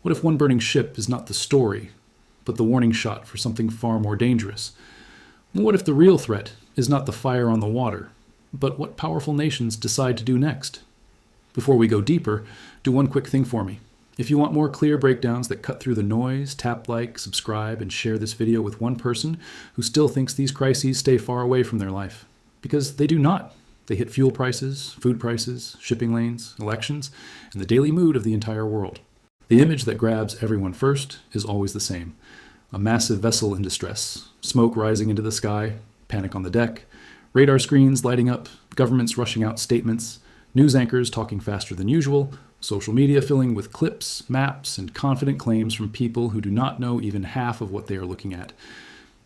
What if one burning ship is not the story, but the warning shot for something far more dangerous? What if the real threat is not the fire on the water, but what powerful nations decide to do next? Before we go deeper, do one quick thing for me. If you want more clear breakdowns that cut through the noise, tap like, subscribe, and share this video with one person who still thinks these crises stay far away from their life. Because they do not. They hit fuel prices, food prices, shipping lanes, elections, and the daily mood of the entire world. The image that grabs everyone first is always the same. A massive vessel in distress, smoke rising into the sky, panic on the deck, radar screens lighting up, governments rushing out statements, news anchors talking faster than usual, social media filling with clips, maps, and confident claims from people who do not know even half of what they are looking at.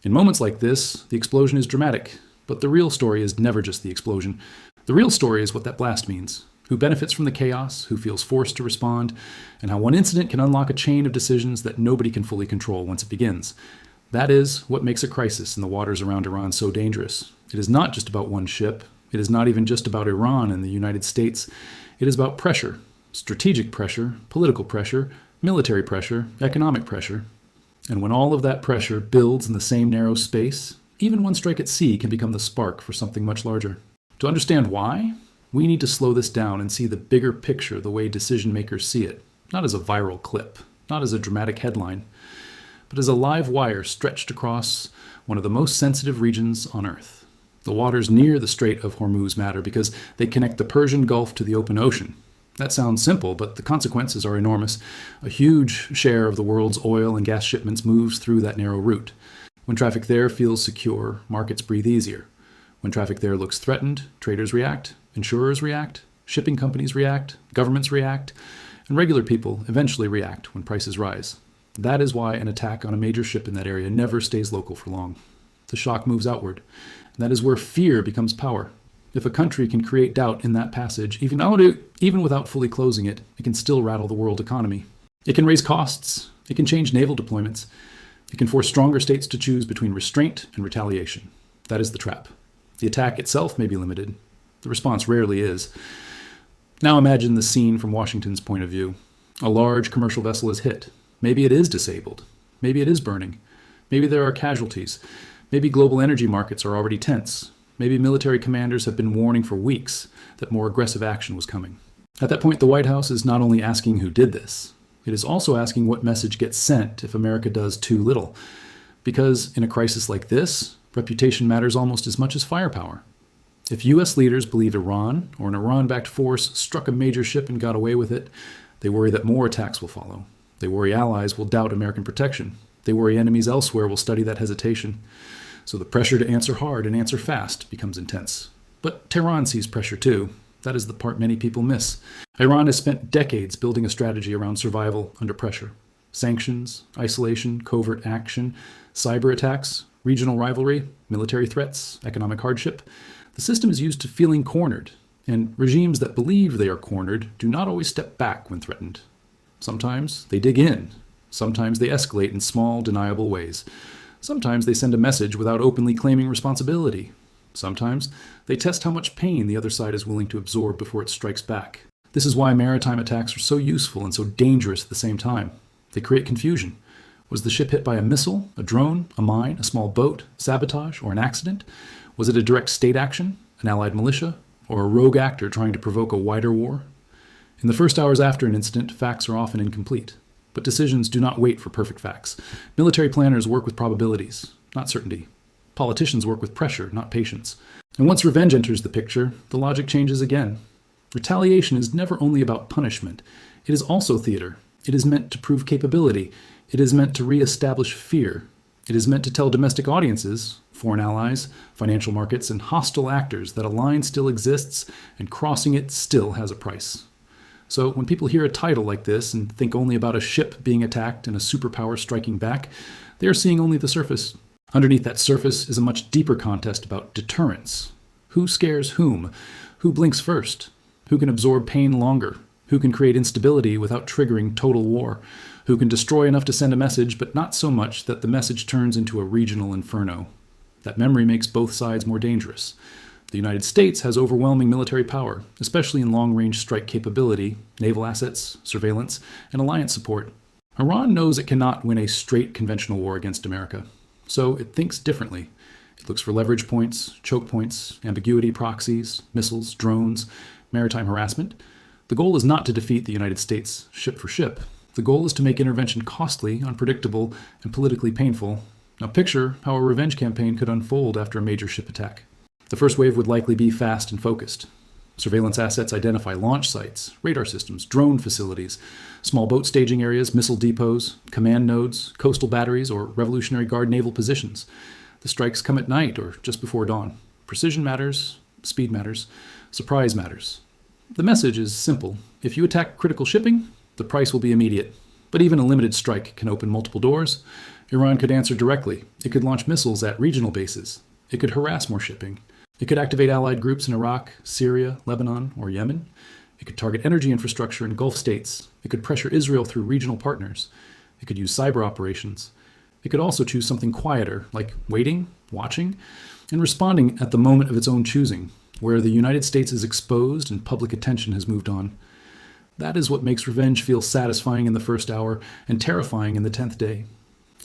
In moments like this, the explosion is dramatic, but the real story is never just the explosion. The real story is what that blast means, who benefits from the chaos, who feels forced to respond, and how one incident can unlock a chain of decisions that nobody can fully control once it begins. That is what makes a crisis in the waters around Iran so dangerous. It is not just about one ship. It is not even just about Iran and the United States. It is about pressure. Strategic pressure, political pressure, military pressure, economic pressure. And when all of that pressure builds in the same narrow space, even one strike at sea can become the spark for something much larger. To understand why, we need to slow this down and see the bigger picture the way decision makers see it, not as a viral clip, not as a dramatic headline, but as a live wire stretched across one of the most sensitive regions on Earth. The waters near the Strait of Hormuz matter because they connect the Persian Gulf to the open ocean. That sounds simple, but the consequences are enormous. A huge share of the world's oil and gas shipments moves through that narrow route. When traffic there feels secure, markets breathe easier. When traffic there looks threatened, traders react, insurers react, shipping companies react, governments react, and regular people eventually react when prices rise. That is why an attack on a major ship in that area never stays local for long. The shock moves outward. And that is where fear becomes power. If a country can create doubt in that passage, even without fully closing it, it can still rattle the world economy. It can raise costs. It can change naval deployments. It can force stronger states to choose between restraint and retaliation. That is the trap. The attack itself may be limited. The response rarely is. Now imagine the scene from Washington's point of view. A large commercial vessel is hit. Maybe it is disabled. Maybe it is burning. Maybe there are casualties. Maybe global energy markets are already tense. Maybe military commanders have been warning for weeks that more aggressive action was coming. At that point, the White House is not only asking who did this, it is also asking what message gets sent if America does too little. Because in a crisis like this, reputation matters almost as much as firepower. If U.S. leaders believe Iran or an Iran-backed force struck a major ship and got away with it, they worry that more attacks will follow. They worry allies will doubt American protection. They worry enemies elsewhere will study that hesitation. So the pressure to answer hard and answer fast becomes intense. But Tehran sees pressure too. That is the part many people miss. Iran has spent decades building a strategy around survival under pressure. Sanctions, isolation, covert action, cyber attacks, regional rivalry, military threats, economic hardship. The system is used to feeling cornered, and regimes that believe they are cornered do not always step back when threatened. Sometimes they dig in. Sometimes they escalate in small, deniable ways. Sometimes they send a message without openly claiming responsibility. Sometimes they test how much pain the other side is willing to absorb before it strikes back. This is why maritime attacks are so useful and so dangerous at the same time. They create confusion. Was the ship hit by a missile, a drone, a mine, a small boat, sabotage, or an accident? Was it a direct state action, an allied militia, or a rogue actor trying to provoke a wider war? In the first hours after an incident, facts are often incomplete. But decisions do not wait for perfect facts. Military planners work with probabilities, not certainty. Politicians work with pressure, not patience. And once revenge enters the picture, the logic changes again. Retaliation is never only about punishment. It is also theater. It is meant to prove capability. It is meant to re-establish fear. It is meant to tell domestic audiences, foreign allies, financial markets, and hostile actors that a line still exists and crossing it still has a price. So when people hear a title like this and think only about a ship being attacked and a superpower striking back, they are seeing only the surface. Underneath that surface is a much deeper contest about deterrence. Who scares whom? Who blinks first? Who can absorb pain longer? Who can create instability without triggering total war? Who can destroy enough to send a message, but not so much that the message turns into a regional inferno? That memory makes both sides more dangerous. The United States has overwhelming military power, especially in long-range strike capability, naval assets, surveillance, and alliance support. Iran knows it cannot win a straight conventional war against America, so it thinks differently. It looks for leverage points, choke points, ambiguity, proxies, missiles, drones, maritime harassment. The goal is not to defeat the United States ship for ship. The goal is to make intervention costly, unpredictable, and politically painful. Now picture how a revenge campaign could unfold after a major ship attack. The first wave would likely be fast and focused. Surveillance assets identify launch sites, radar systems, drone facilities, small boat staging areas, missile depots, command nodes, coastal batteries, or Revolutionary Guard naval positions. The strikes come at night or just before dawn. Precision matters, speed matters, surprise matters. The message is simple. If you attack critical shipping, the price will be immediate. But even a limited strike can open multiple doors. Iran could answer directly. It could launch missiles at regional bases. It could harass more shipping. It could activate allied groups in Iraq, Syria, Lebanon, or Yemen. It could target energy infrastructure in Gulf states. It could pressure Israel through regional partners. It could use cyber operations. It could also choose something quieter, like waiting, watching, and responding at the moment of its own choosing, where the United States is exposed and public attention has moved on. That is what makes revenge feel satisfying in the first hour and terrifying in the 10th day.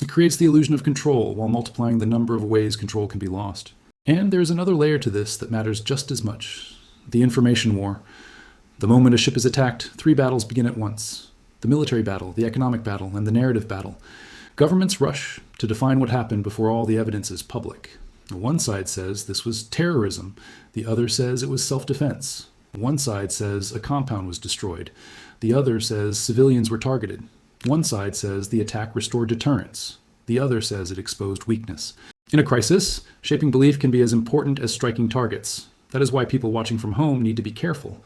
It creates the illusion of control while multiplying the number of ways control can be lost. And there's another layer to this that matters just as much: the information war. The moment a ship is attacked, 3 battles begin at once: the military battle, the economic battle, and the narrative battle. Governments rush to define what happened before all the evidence is public. One side says this was terrorism. The other says it was self-defense. One side says a compound was destroyed. The other says civilians were targeted. One side says the attack restored deterrence. The other says it exposed weakness. In a crisis, shaping belief can be as important as striking targets. That is why people watching from home need to be careful.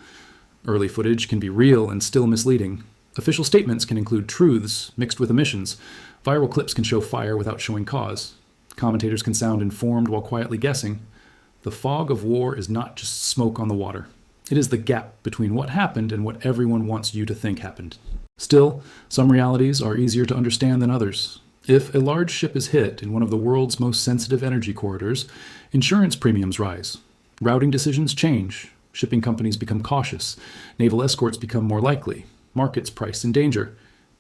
Early footage can be real and still misleading. Official statements can include truths mixed with omissions. Viral clips can show fire without showing cause. Commentators can sound informed while quietly guessing. The fog of war is not just smoke on the water. It is the gap between what happened and what everyone wants you to think happened. Still, some realities are easier to understand than others. If a large ship is hit in one of the world's most sensitive energy corridors, insurance premiums rise. Routing decisions change. Shipping companies become cautious. Naval escorts become more likely. Markets price in danger.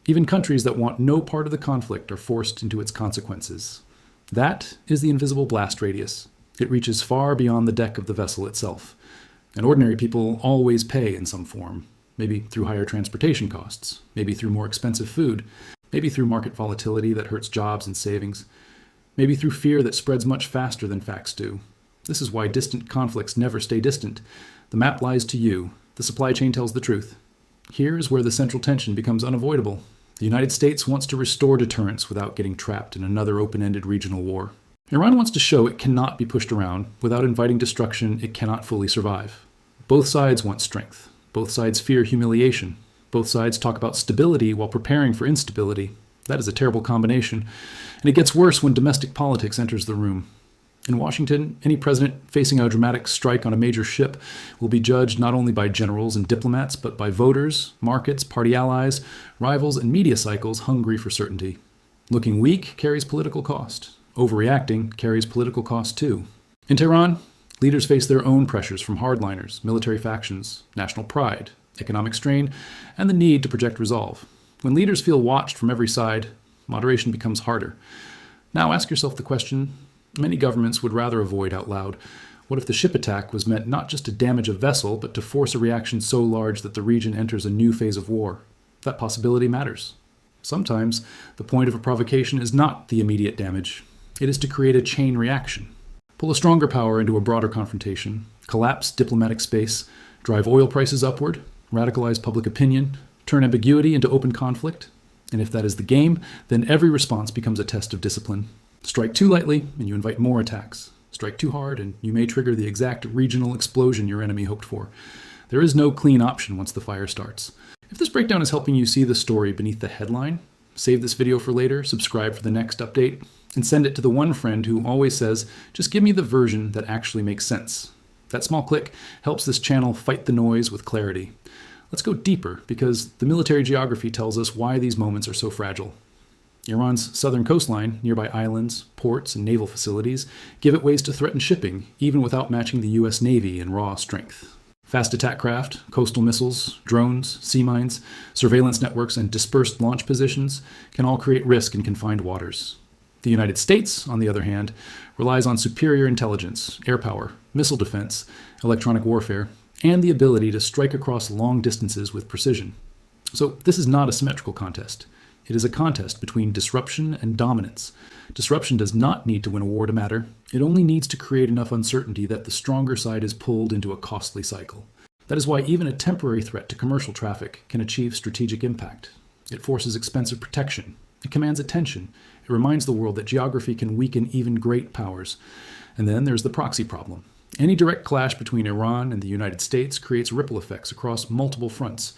Even countries that want no part of the conflict are forced into its consequences. That is the invisible blast radius. It reaches far beyond the deck of the vessel itself. And ordinary people always pay in some form. Maybe through higher transportation costs. Maybe through more expensive food. Maybe through market volatility that hurts jobs and savings. Maybe through fear that spreads much faster than facts do. This is why distant conflicts never stay distant. The map lies to you. The supply chain tells the truth. Here is where the central tension becomes unavoidable. The United States wants to restore deterrence without getting trapped in another open-ended regional war. Iran wants to show it cannot be pushed around. Without inviting destruction, it cannot fully survive. Both sides want strength. Both sides fear humiliation. Both sides talk about stability while preparing for instability. That is a terrible combination, and it gets worse when domestic politics enters the room. In Washington, any president facing a dramatic strike on a major ship will be judged not only by generals and diplomats, but by voters, markets, party allies, rivals, and media cycles hungry for certainty. Looking weak carries political cost. Overreacting carries political cost too. In Tehran, leaders face their own pressures from hardliners, military factions, national pride, economic strain, and the need to project resolve. When leaders feel watched from every side, moderation becomes harder. Now ask yourself the question many governments would rather avoid out loud. What if the ship attack was meant not just to damage a vessel, but to force a reaction so large that the region enters a new phase of war? That possibility matters. Sometimes the point of a provocation is not the immediate damage. It is to create a chain reaction. Pull a stronger power into a broader confrontation, collapse diplomatic space, drive oil prices upward, radicalize public opinion, turn ambiguity into open conflict. And if that is the game, then every response becomes a test of discipline. Strike too lightly, and you invite more attacks. Strike too hard, and you may trigger the exact regional explosion your enemy hoped for. There is no clean option once the fire starts. If this breakdown is helping you see the story beneath the headline, save this video for later, subscribe for the next update, and send it to the one friend who always says, just give me the version that actually makes sense. That small click helps this channel fight the noise with clarity. Let's go deeper, because the military geography tells us why these moments are so fragile. Iran's southern coastline, nearby islands, ports, and naval facilities give it ways to threaten shipping, even without matching the U.S. Navy in raw strength. Fast attack craft, coastal missiles, drones, sea mines, surveillance networks, and dispersed launch positions can all create risk in confined waters. The United States, on the other hand, relies on superior intelligence, air power, missile defense, electronic warfare, and the ability to strike across long distances with precision. So this is not a symmetrical contest. It is a contest between disruption and dominance. Disruption does not need to win a war to matter. It only needs to create enough uncertainty that the stronger side is pulled into a costly cycle. That is why even a temporary threat to commercial traffic can achieve strategic impact. It forces expensive protection. It commands attention. It reminds the world that geography can weaken even great powers. And then there's the proxy problem. Any direct clash between Iran and the United States creates ripple effects across multiple fronts.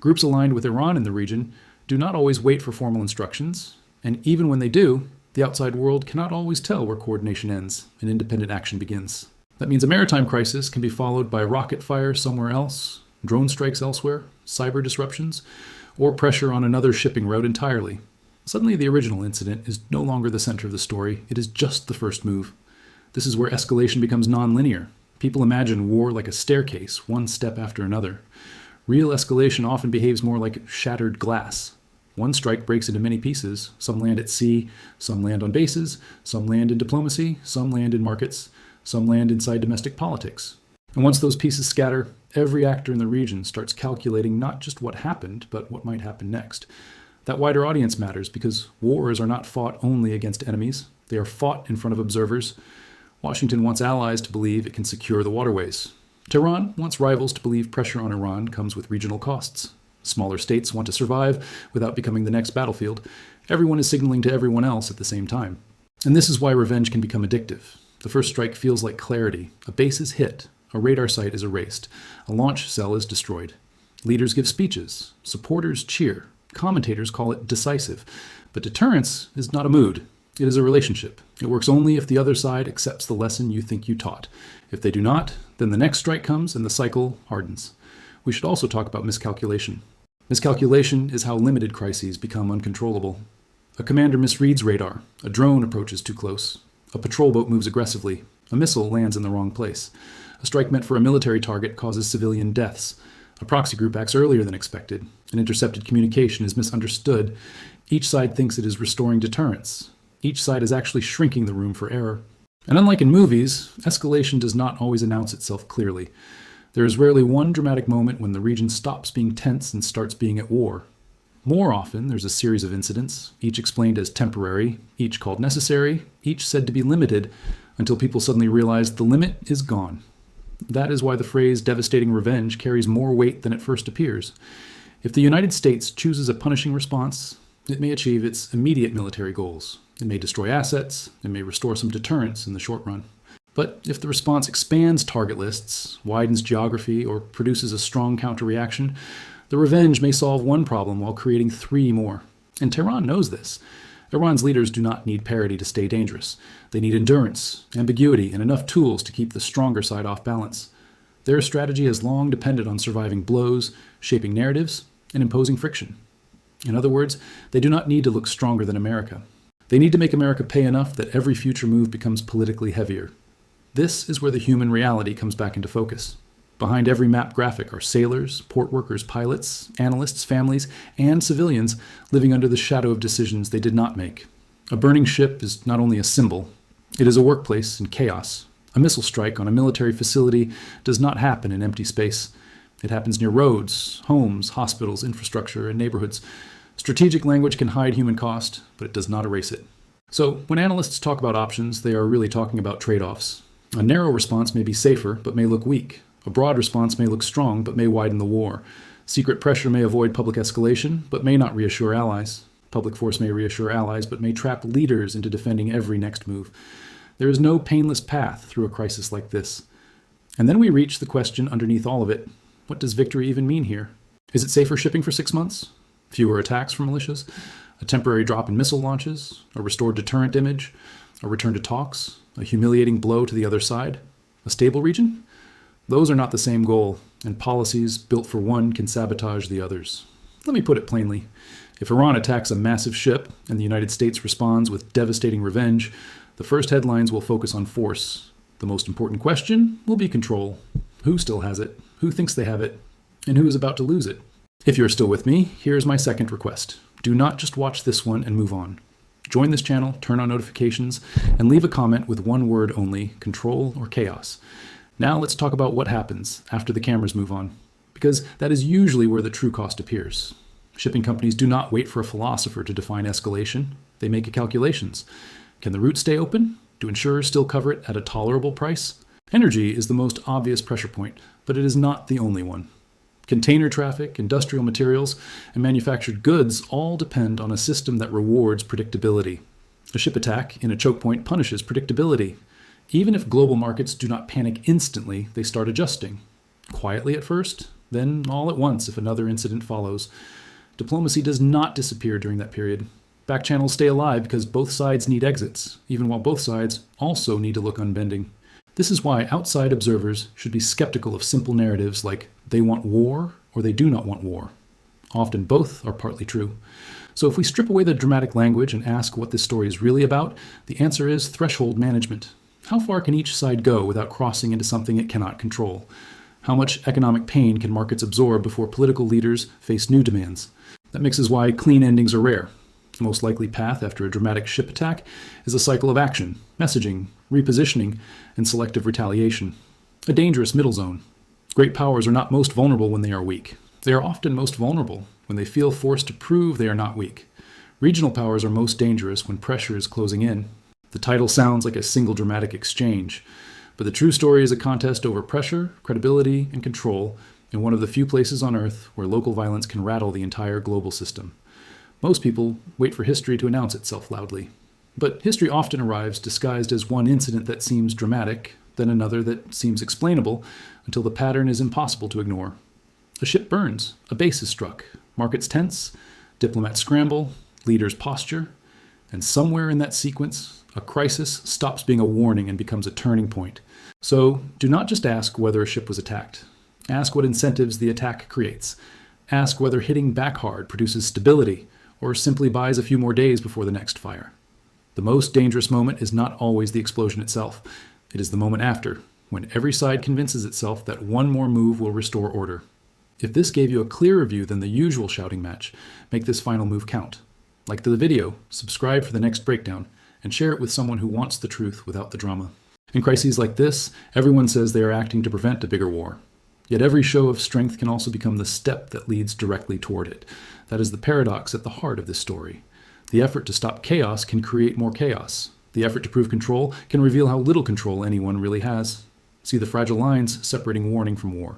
Groups aligned with Iran in the region do not always wait for formal instructions, and even when they do, the outside world cannot always tell where coordination ends and independent action begins. That means a maritime crisis can be followed by rocket fire somewhere else, drone strikes elsewhere, cyber disruptions, or pressure on another shipping route entirely. Suddenly, the original incident is no longer the center of the story, it is just the first move. This is where escalation becomes nonlinear. People imagine war like a staircase, one step after another. Real escalation often behaves more like shattered glass. One strike breaks into many pieces. Some land at sea, some land on bases, some land in diplomacy, some land in markets, some land inside domestic politics. And once those pieces scatter, every actor in the region starts calculating not just what happened, but what might happen next. That wider audience matters because wars are not fought only against enemies. They are fought in front of observers. Washington wants allies to believe it can secure the waterways. Tehran wants rivals to believe pressure on Iran comes with regional costs. Smaller states want to survive without becoming the next battlefield. Everyone is signaling to everyone else at the same time. And this is why revenge can become addictive. The first strike feels like clarity. A base is hit. A radar site is erased. A launch cell is destroyed. Leaders give speeches. Supporters cheer. Commentators call it decisive. But deterrence is not a mood. It is a relationship. It works only if the other side accepts the lesson you think you taught. If they do not, then the next strike comes and the cycle hardens. We should also talk about miscalculation. Miscalculation is how limited crises become uncontrollable. A commander misreads radar. A drone approaches too close. A patrol boat moves aggressively. A missile lands in the wrong place. A strike meant for a military target causes civilian deaths. A proxy group acts earlier than expected. An intercepted communication is misunderstood. Each side thinks it is restoring deterrence. Each side is actually shrinking the room for error. And unlike in movies, escalation does not always announce itself clearly. There is rarely one dramatic moment when the region stops being tense and starts being at war. More often, there's a series of incidents, each explained as temporary, each called necessary, each said to be limited, until people suddenly realize the limit is gone. That is why the phrase devastating revenge carries more weight than it first appears. If the United States chooses a punishing response, it may achieve its immediate military goals. It may destroy assets, it may restore some deterrence in the short run. But if the response expands target lists, widens geography, or produces a strong counter-reaction, the revenge may solve one problem while creating 3 more. And Tehran knows this. Iran's leaders do not need parity to stay dangerous. They need endurance, ambiguity, and enough tools to keep the stronger side off balance. Their strategy has long depended on surviving blows, shaping narratives, and imposing friction. In other words, they do not need to look stronger than America. They need to make America pay enough that every future move becomes politically heavier. This is where the human reality comes back into focus. Behind every map graphic are sailors, port workers, pilots, analysts, families, and civilians living under the shadow of decisions they did not make. A burning ship is not only a symbol, it is a workplace in chaos. A missile strike on a military facility does not happen in empty space. It happens near roads, homes, hospitals, infrastructure, and neighborhoods. Strategic language can hide human cost, but it does not erase it. So, when analysts talk about options, they are really talking about trade-offs. A narrow response may be safer, but may look weak. A broad response may look strong, but may widen the war. Secret pressure may avoid public escalation, but may not reassure allies. Public force may reassure allies, but may trap leaders into defending every next move. There is no painless path through a crisis like this. And then we reach the question underneath all of it. What does victory even mean here? Is it safer shipping for 6 months? Fewer attacks from militias? A temporary drop in missile launches? A restored deterrent image? A return to talks? A humiliating blow to the other side? A stable region? Those are not the same goal, and policies built for one can sabotage the others. Let me put it plainly. If Iran attacks a massive ship and the United States responds with devastating revenge, the first headlines will focus on force. The most important question will be control. Who still has it? Who who thinks they have it, and who is about to lose it. If you're still with me, here's my second request. Do not just watch this one and move on. Join this channel, turn on notifications, and leave a comment with one word only, control or chaos. Now let's talk about what happens after the cameras move on, because that is usually where the true cost appears. Shipping companies do not wait for a philosopher to define escalation. They make calculations. Can the route stay open? Do insurers still cover it at a tolerable price? Energy is the most obvious pressure point, but it is not the only one. Container traffic, industrial materials, and manufactured goods all depend on a system that rewards predictability. A ship attack in a choke point punishes predictability. Even if global markets do not panic instantly, they start adjusting. Quietly at first, then all at once if another incident follows. Diplomacy does not disappear during that period. Back channels stay alive because both sides need exits, even while both sides also need to look unbending. This is why outside observers should be skeptical of simple narratives like they want war or they do not want war. Often both are partly true. So if we strip away the dramatic language and ask what this story is really about, the answer is threshold management. How far can each side go without crossing into something it cannot control? How much economic pain can markets absorb before political leaders face new demands? That mix is why clean endings are rare. The most likely path after a dramatic ship attack is a cycle of action, messaging, repositioning, and selective retaliation. A dangerous middle zone. Great powers are not most vulnerable when they are weak. They are often most vulnerable when they feel forced to prove they are not weak. Regional powers are most dangerous when pressure is closing in. The title sounds like a single dramatic exchange, but the true story is a contest over pressure, credibility, and control in one of the few places on Earth where local violence can rattle the entire global system. Most people wait for history to announce itself loudly. But history often arrives disguised as one incident that seems dramatic, then another that seems explainable, until the pattern is impossible to ignore. A ship burns, a base is struck, markets tense, diplomats scramble, leaders posture, and somewhere in that sequence, a crisis stops being a warning and becomes a turning point. So do not just ask whether a ship was attacked. Ask what incentives the attack creates. Ask whether hitting back hard produces stability, or simply buys a few more days before the next fire. The most dangerous moment is not always the explosion itself. It is the moment after, when every side convinces itself that one more move will restore order. If this gave you a clearer view than the usual shouting match, make this final move count. Like the video, subscribe for the next breakdown, and share it with someone who wants the truth without the drama. In crises like this, everyone says they are acting to prevent a bigger war. Yet every show of strength can also become the step that leads directly toward it. That is the paradox at the heart of this story. The effort to stop chaos can create more chaos. The effort to prove control can reveal how little control anyone really has. See the fragile lines separating warning from war.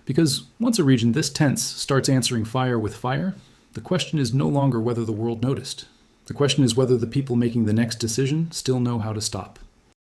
Because once a region this tense starts answering fire with fire, the question is no longer whether the world noticed. The question is whether the people making the next decision still know how to stop.